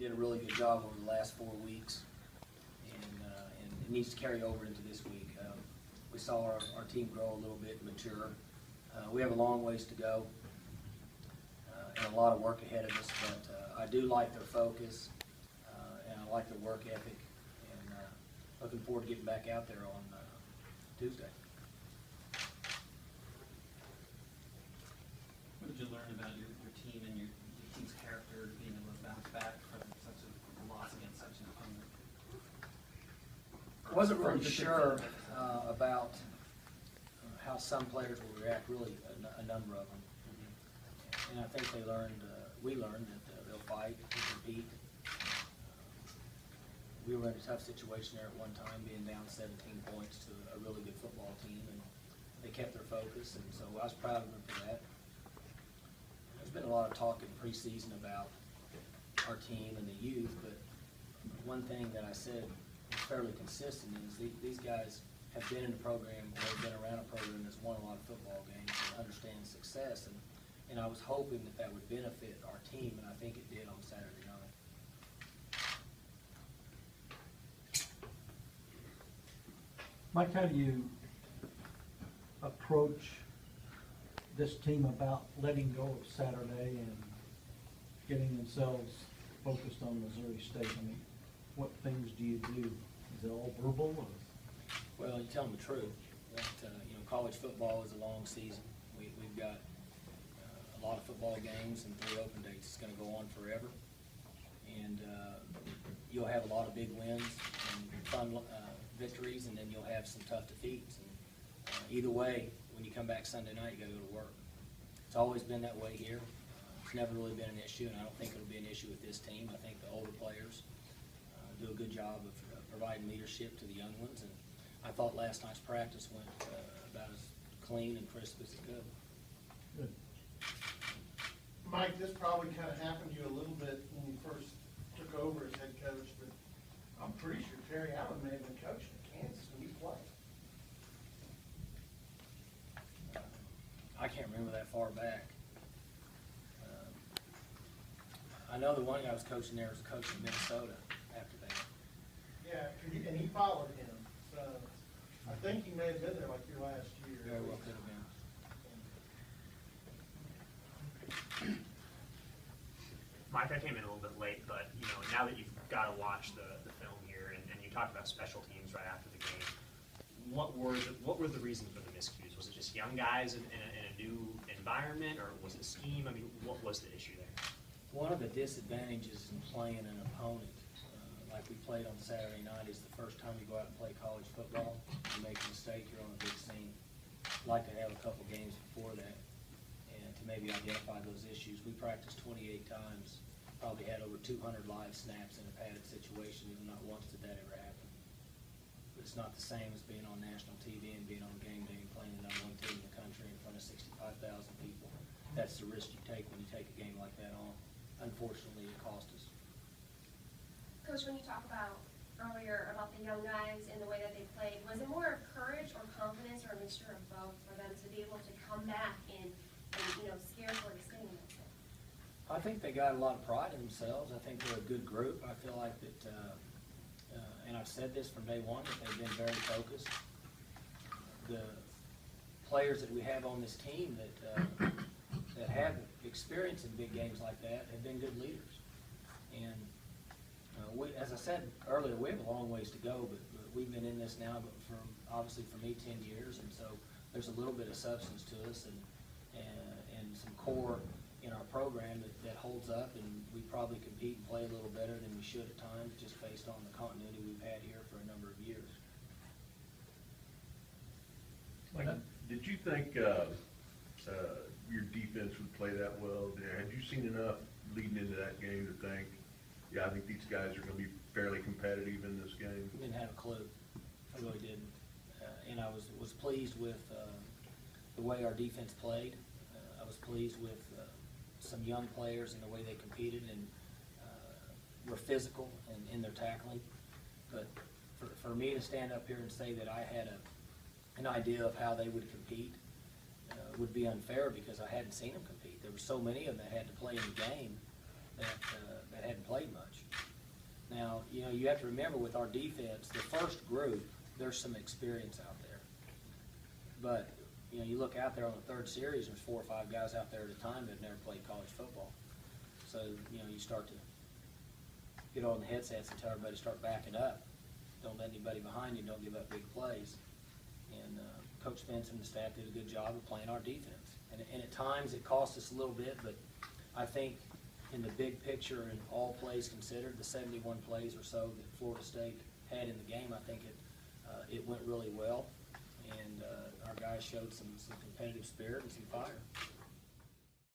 did a really good job over the last 4 weeks, and it needs to carry over into this week. We saw our team grow a little bit and mature. We have a long ways to go and a lot of work ahead of us, but I do like their focus and I like their work ethic, and looking forward to getting back out there on Tuesday. What did you learn about your team and your team's character being able to bounce back from such a loss against such an opponent? I wasn't really sure about how some players will react, really a number of them. And I think we learned that they'll fight and compete. We were in a tough situation there at one time, being down 17 points to a really good football team, and they kept their focus, and so I was proud of them for that. There's been a lot of talk in preseason about our team and the youth, but one thing that I said is fairly consistent is these guys have been in the program, or have been around a program that's won a lot of football games and understand success, and I was hoping that would benefit our team, and I think it did on Saturday night. Mike, how do you approach this team about letting go of Saturday and getting themselves focused on Missouri State? I mean, what things do you do? Is it all verbal? Or? Well, you tell them the truth. That, college football is a long season. We've got a lot of football games and 3 open dates. It's going to go on forever. And you'll have a lot of big wins and fun victories, and then you'll have some tough defeats. And either way, when you come back Sunday night, you got to go to work. It's always been that way here. It's never really been an issue, and I don't think it'll be an issue with this team. I think the older players do a good job of providing leadership to the young ones, and I thought last night's practice went about as clean and crisp as it could. Good. Mike, this probably kind of happened to you a little bit when you first took over as head coach, but I'm pretty sure Terry Allen may have been coaching at Kansas when you played. I can't remember that far back. I know the one guy I was coaching there was coaching in Minnesota after that. Yeah, and he followed him, so I think he may have been there like your last year. Very well could have been. Mike, I came in a little bit late, but now that you've got to watch the film here, and you talked about special teams right after the game, what were the reasons for the miscues? Was it just young guys in a new environment, or was it scheme? I mean, what was the issue there? One of the disadvantages in playing an opponent like we played on Saturday night is the first time you go out and play college football, you make a mistake, you're on a big scene. I'd like to have a couple games before that and to maybe identify those issues. We practiced 28 times, probably had over 200 live snaps in a padded situation, and not once did that ever happen. But it's not the same as being on national TV and being on game day and playing the #1 team in the country in front of 65,000 people. That's the risk you take when you take a game like that on. Unfortunately, it cost us. Coach, when you talk about earlier about the young guys and the way that they played, was it more of courage or confidence or a mixture of both for them to be able to come back and scare for extending themselves? I think they got a lot of pride in themselves. I think they're a good group. I feel like that, and I've said this from day one, that they've been very focused. The players that we have on this team that have experience in big games like that have been good leaders. And as I said earlier, we have a long ways to go, but we've been in this now, but obviously for me 10 years, and so there's a little bit of substance to us and some core in our program that holds up, and we probably compete and play a little better than we should at times, just based on the continuity we've had here for a number of years. Mike, did you think your defense would play that well? Had you seen enough leading into that game to think, yeah, I think these guys are going to be fairly competitive in this game? I didn't have a clue. I really didn't. And I was pleased with the way our defense played. I was pleased with some young players and the way they competed and were physical in their tackling. But for me to stand up here and say that I had an idea of how they would compete would be unfair, because I hadn't seen them compete. There were so many of them that had to play in the game that hadn't played much. you know, you have to remember with our defense, the first group, there's some experience out there. But, you know, you look out there on the third series, there's 4 or 5 guys out there at a time that have never played college football. So, you know, you start to get on the headsets and tell everybody to start backing up. Don't let anybody behind you, don't give up big plays. And Coach Spence and the staff did a good job of playing our defense. And at times it cost us a little bit, but I think in the big picture and all plays considered, the 71 plays or so that Florida State had in the game, I think it went really well. And our guys showed some competitive spirit and some fire.